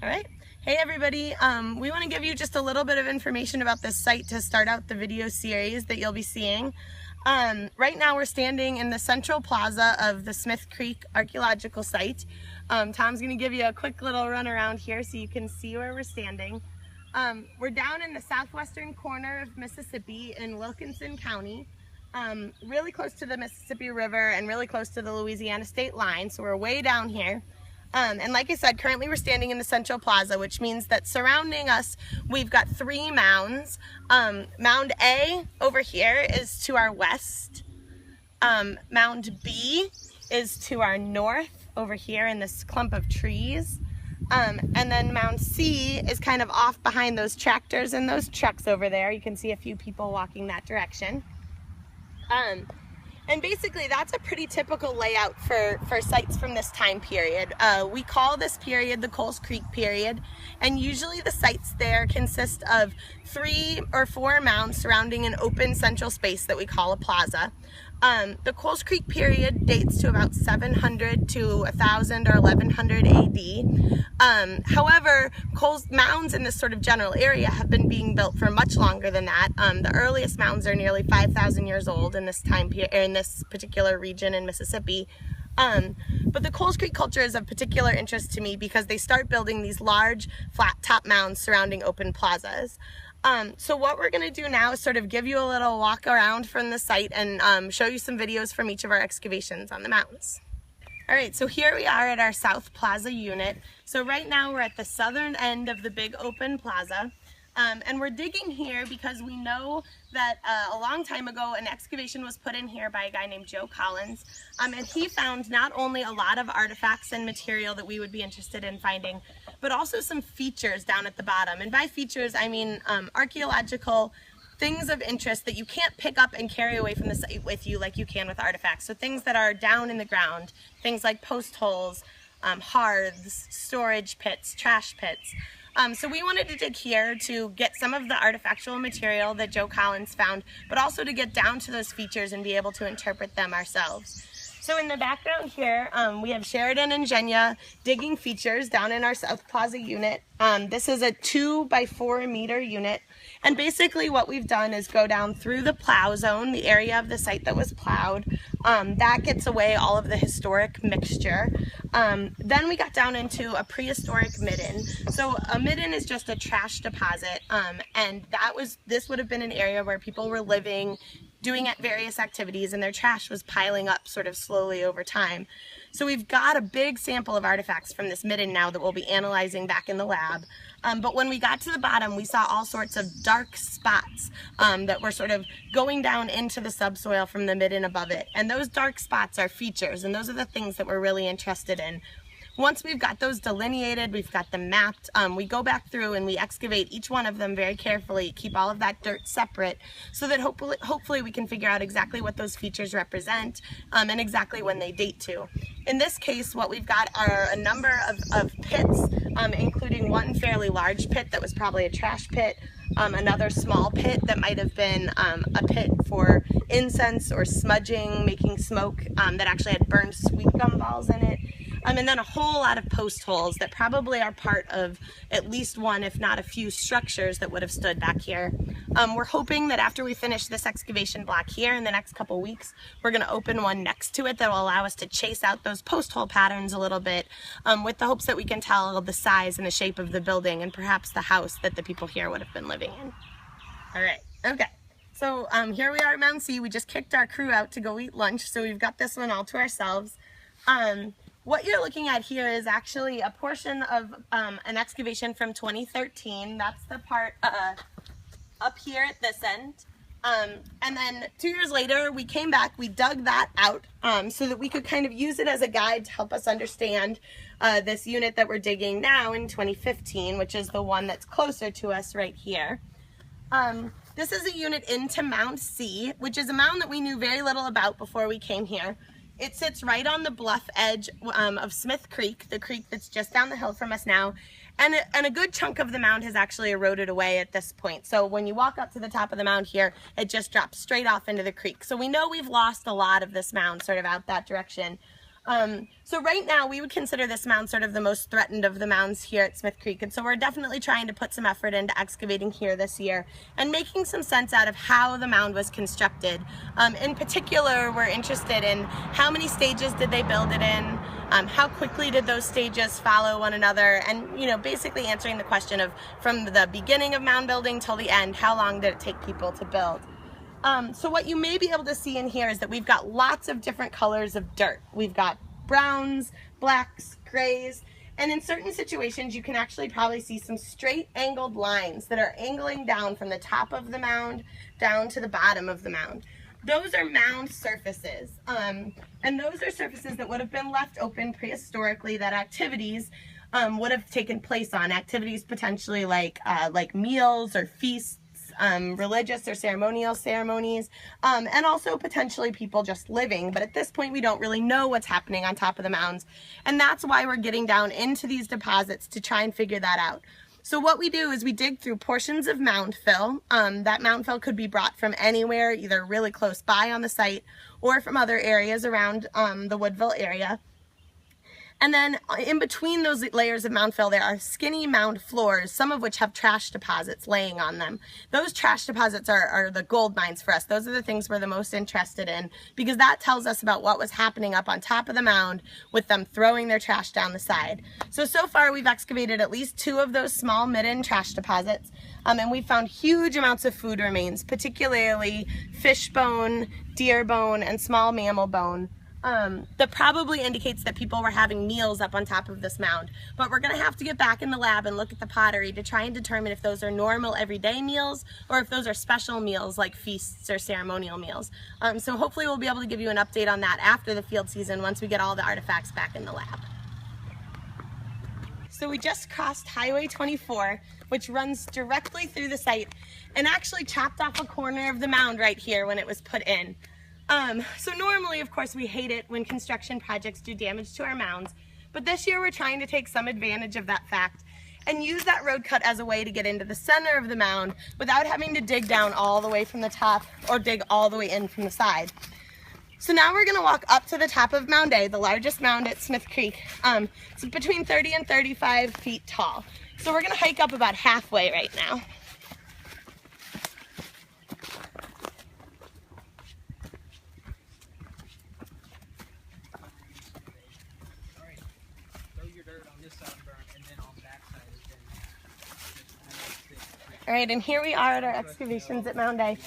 All right. Hey everybody, we want to give you just a little bit of information about this site to start out the video series that you'll be seeing. Right now we're standing in the central plaza of the Smith Creek Archaeological Site. Tom's going to give you a quick little run around here so you can see where we're standing. We're down in the southwestern corner of Mississippi in Wilkinson County, really close to the Mississippi River and really close to the Louisiana state line, so we're way down here. And like I said, currently we're standing in the central plaza, which means that surrounding us, we've got three mounds. Mound A over here is to our west. Mound B is to our north over here in this clump of trees. And then Mound C is kind of off behind those tractors and those trucks over there. You can see a few people walking that direction. And basically that's a pretty typical layout for sites from this time period. We call this period the Coles Creek period, and usually the sites there consist of 3 or 4 mounds surrounding an open central space that we call a plaza. The Coles Creek period dates to about 700 to 1000 or 1100 AD. However, mounds in this sort of general area have been being built for much longer than that. The earliest mounds are nearly 5,000 years old in this time period, in this particular region in Mississippi. But the Coles Creek culture is of particular interest to me because they start building these large flat top mounds surrounding open plazas. So what we're going to do now is sort of give you a little walk around from the site and show you some videos from each of our excavations on the mounds. Alright, so here we are at our South Plaza unit. So right now we're at the southern end of the big open plaza. And we're digging here because we know that a long time ago an excavation was put in here by a guy named Joe Collins, and he found not only a lot of artifacts and material that we would be interested in finding, but also some features down at the bottom. And by features I mean archaeological things of interest that you can't pick up and carry away from the site with you like you can with artifacts. So things that are down in the ground, things like post holes, hearths, storage pits, trash pits. So we wanted to dig here to get some of the artifactual material that Joe Collins found, but also to get down to those features and be able to interpret them ourselves. So in the background here, we have Sheridan and Jenya digging features down in our South Plaza unit. This is a 2 by 4 meter unit. And basically what we've done is go down through the plow zone, the area of the site that was plowed. That gets away all of the historic mixture. Then we got down into a prehistoric midden. So a midden is just a trash deposit, and this would have been an area where people were living, doing various activities, and their trash was piling up sort of slowly over time. So we've got a big sample of artifacts from this midden now that we'll be analyzing back in the lab. But when we got to the bottom, we saw all sorts of dark spots that were sort of going down into the subsoil from the midden above it. And those dark spots are features, and those are the things that we're really interested in. Once we've got those delineated, we've got them mapped, we go back through and we excavate each one of them very carefully, keep all of that dirt separate, so that hopefully we can figure out exactly what those features represent and exactly when they date to. In this case, what we've got are a number of pits, including one fairly large pit that was probably a trash pit, another small pit that might have been a pit for incense or smudging, making smoke, that actually had burned sweet gum balls in it. And then a whole lot of post holes that probably are part of at least one, if not a few, structures that would have stood back here. We're hoping that after we finish this excavation block here in the next couple weeks, we're going to open one next to it that will allow us to chase out those post hole patterns a little bit, with the hopes that we can tell the size and the shape of the building and perhaps the house that the people here would have been living in. All right, okay. So here we are at Mound C. We just kicked our crew out to go eat lunch, so we've got this one all to ourselves. What you're looking at here is actually a portion of an excavation from 2013. That's the part up here at this end. And then 2 years later, we came back, we dug that out so that we could kind of use it as a guide to help us understand this unit that we're digging now in 2015, which is the one that's closer to us right here. This is a unit into Mound C, which is a mound that we knew very little about before we came here. It sits right on the bluff edge of Smith Creek, the creek that's just down the hill from us now, and a good chunk of the mound has actually eroded away at this point. So when you walk up to the top of the mound here, it just drops straight off into the creek. So we know we've lost a lot of this mound sort of out that direction. So right now we would consider this mound sort of the most threatened of the mounds here at Smith Creek, and so we're definitely trying to put some effort into excavating here this year and making some sense out of how the mound was constructed. In particular, we're interested in how many stages did they build it in, how quickly did those stages follow one another, and basically answering the question of from the beginning of mound building till the end, how long did it take people to build. So what you may be able to see in here is that we've got lots of different colors of dirt. We've got browns, blacks, grays, and in certain situations you can actually probably see some straight angled lines that are angling down from the top of the mound down to the bottom of the mound. Those are mound surfaces, and those are surfaces that would have been left open prehistorically that activities would have taken place on. Activities potentially like meals or feasts, religious or ceremonial ceremonies, and also potentially people just living. But at this point we don't really know what's happening on top of the mounds, and that's why we're getting down into these deposits to try and figure that out. So what we do is we dig through portions of mound fill. That mound fill could be brought from anywhere, either really close by on the site or from other areas around the Woodville area. And then in between those layers of mound fill, there are skinny mound floors, some of which have trash deposits laying on them. Those trash deposits are the gold mines for us. Those are the things we're the most interested in, because that tells us about what was happening up on top of the mound with them throwing their trash down the side. So far we've excavated at least 2 of those small midden trash deposits, and we've found huge amounts of food remains, particularly fish bone, deer bone, and small mammal bone. That probably indicates that people were having meals up on top of this mound. But we're going to have to get back in the lab and look at the pottery to try and determine if those are normal everyday meals or if those are special meals like feasts or ceremonial meals. So hopefully we'll be able to give you an update on that after the field season once we get all the artifacts back in the lab. So we just crossed Highway 24, which runs directly through the site and actually chopped off a corner of the mound right here when it was put in. So normally, of course, we hate it when construction projects do damage to our mounds, but this year we're trying to take some advantage of that fact and use that road cut as a way to get into the center of the mound without having to dig down all the way from the top or dig all the way in from the side. So now we're going to walk up to the top of Mound A, the largest mound at Smith Creek. It's between 30 and 35 feet tall. So we're going to hike up about halfway right now. All right, and here we are at our excavations at Mound A.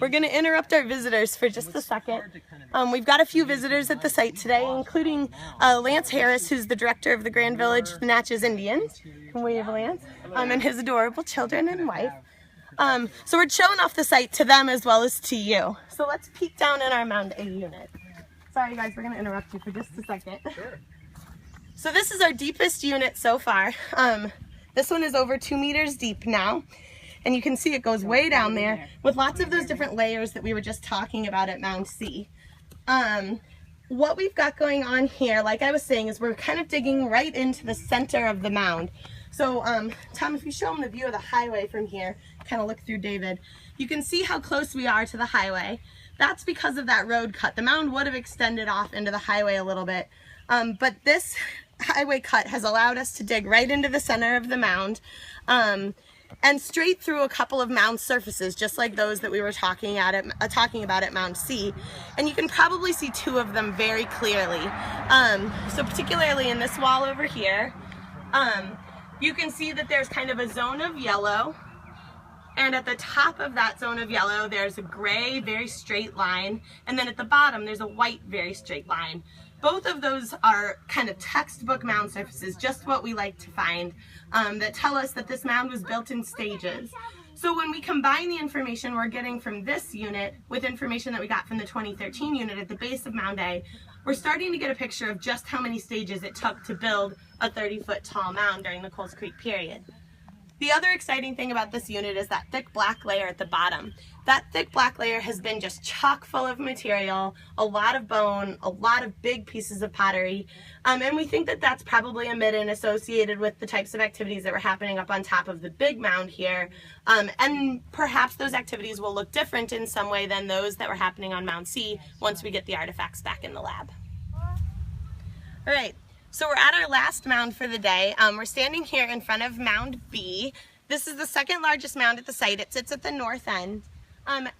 We're going to interrupt our visitors for just a second. We've got a few visitors at the site today, including Lance Harris, who's the director of the Grand Village Natchez Indians. Can wave, Lance, and his adorable children and wife. So we're showing off the site to them as well as to you. So let's peek down in our Mound A unit. Sorry guys, we're going to interrupt you for just a second. Sure. So this is our deepest unit so far. This one is over 2 meters deep now. And you can see it goes way down there with lots of those different layers that we were just talking about at Mound C. What we've got going on here, like I was saying, is we're kind of digging right into the center of the mound. So Tom, if you show them the view of the highway from here, kind of look through David, you can see how close we are to the highway. That's because of that road cut. The mound would have extended off into the highway a little bit, but this highway cut has allowed us to dig right into the center of the mound. And straight through a couple of mound surfaces, just like those that we were talking about at Mound C. And you can probably see 2 of them very clearly. So particularly in this wall over here, you can see that there's kind of a zone of yellow. And at the top of that zone of yellow, there's a gray, very straight line. And then at the bottom, there's a white, very straight line. Both of those are kind of textbook mound surfaces, just what we like to find, that tell us that this mound was built in stages. So when we combine the information we're getting from this unit with information that we got from the 2013 unit at the base of Mound A, we're starting to get a picture of just how many stages it took to build a 30-foot tall mound during the Coles Creek period. The other exciting thing about this unit is that thick black layer at the bottom. That thick black layer has been just chock full of material, a lot of bone, a lot of big pieces of pottery, and we think that that's probably a midden associated with the types of activities that were happening up on top of the big mound here, and perhaps those activities will look different in some way than those that were happening on Mound C once we get the artifacts back in the lab. All right, so we're at our last mound for the day. We're standing here in front of Mound B. This is the second largest mound at the site. It sits at the north end.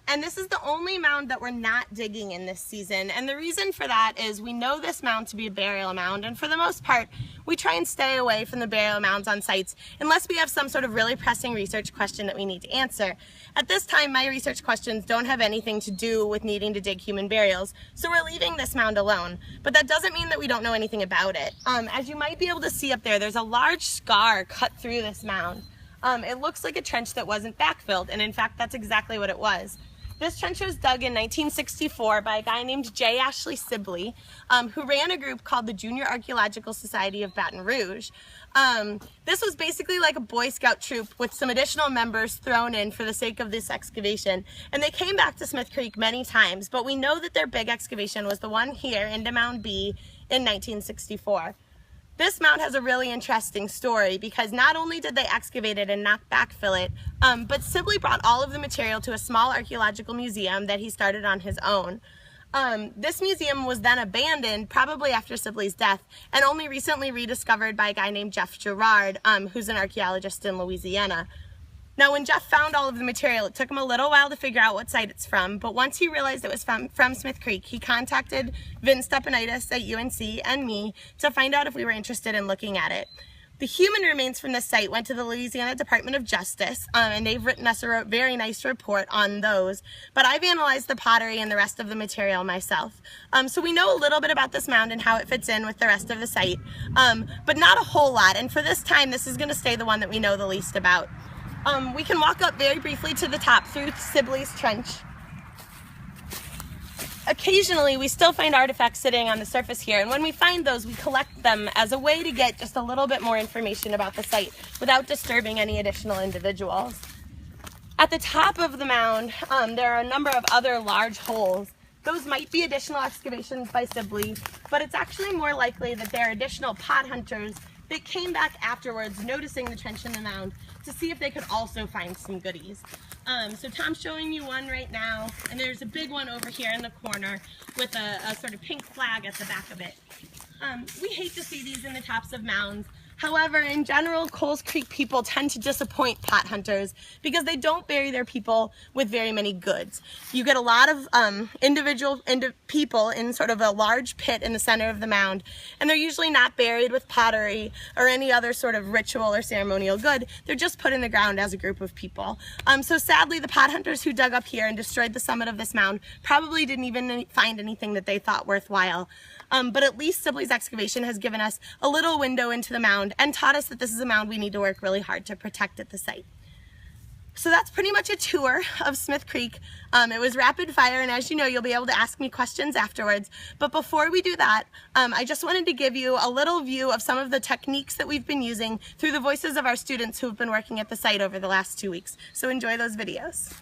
And this is the only mound that we're not digging in this season. And the reason for that is we know this mound to be a burial mound, and for the most part, we try and stay away from the burial mounds on sites unless we have some sort of really pressing research question that we need to answer. At this time, my research questions don't have anything to do with needing to dig human burials, so we're leaving this mound alone. But that doesn't mean that we don't know anything about it. As you might be able to see up there, there's a large scar cut through this mound. It looks like a trench that wasn't backfilled, and in fact that's exactly what it was. This trench was dug in 1964 by a guy named J. Ashley Sibley, who ran a group called the Junior Archaeological Society of Baton Rouge. This was basically like a Boy Scout troop with some additional members thrown in for the sake of this excavation, and they came back to Smith Creek many times, but we know that their big excavation was the one here into Mound B in 1964. This mound has a really interesting story because not only did they excavate it and not backfill it, but Sibley brought all of the material to a small archaeological museum that he started on his own. This museum was then abandoned probably after Sibley's death and only recently rediscovered by a guy named Jeff Gerard, who's an archaeologist in Louisiana. Now, when Jeff found all of the material, it took him a little while to figure out what site it's from, but once he realized it was from Smith Creek, he contacted Vince Stepanaitis at UNC and me to find out if we were interested in looking at it. The human remains from this site went to the Louisiana Department of Justice, and they've written us a very nice report on those, but I've analyzed the pottery and the rest of the material myself. So we know a little bit about this mound and how it fits in with the rest of the site, but not a whole lot, and for this time, this is going to stay the one that we know the least about. We can walk up very briefly to the top through Sibley's trench. Occasionally, we still find artifacts sitting on the surface here, and when we find those, we collect them as a way to get just a little bit more information about the site without disturbing any additional individuals. At the top of the mound, there are a number of other large holes. Those might be additional excavations by Sibley, but it's actually more likely that they're additional pot hunters that came back afterwards, noticing the trench in the mound, to see if they could also find some goodies. So Tom's showing you one right now, and there's a big one over here in the corner with a sort of pink flag at the back of it. We hate to see these in the tops of mounds. However, in general, Coles Creek people tend to disappoint pot hunters because they don't bury their people with very many goods. You get a lot of individual people in sort of a large pit in the center of the mound, and they're usually not buried with pottery or any other sort of ritual or ceremonial good. They're just put in the ground as a group of people. So sadly, the pot hunters who dug up here and destroyed the summit of this mound probably didn't even find anything that they thought worthwhile. But at least Sibley's excavation has given us a little window into the mound and taught us that this is a mound we need to work really hard to protect at the site. So that's pretty much a tour of Smith Creek. It was rapid fire, and as you know, you'll be able to ask me questions afterwards. But before we do that, I just wanted to give you a little view of some of the techniques that we've been using through the voices of our students who've been working at the site over the last 2 weeks. So enjoy those videos.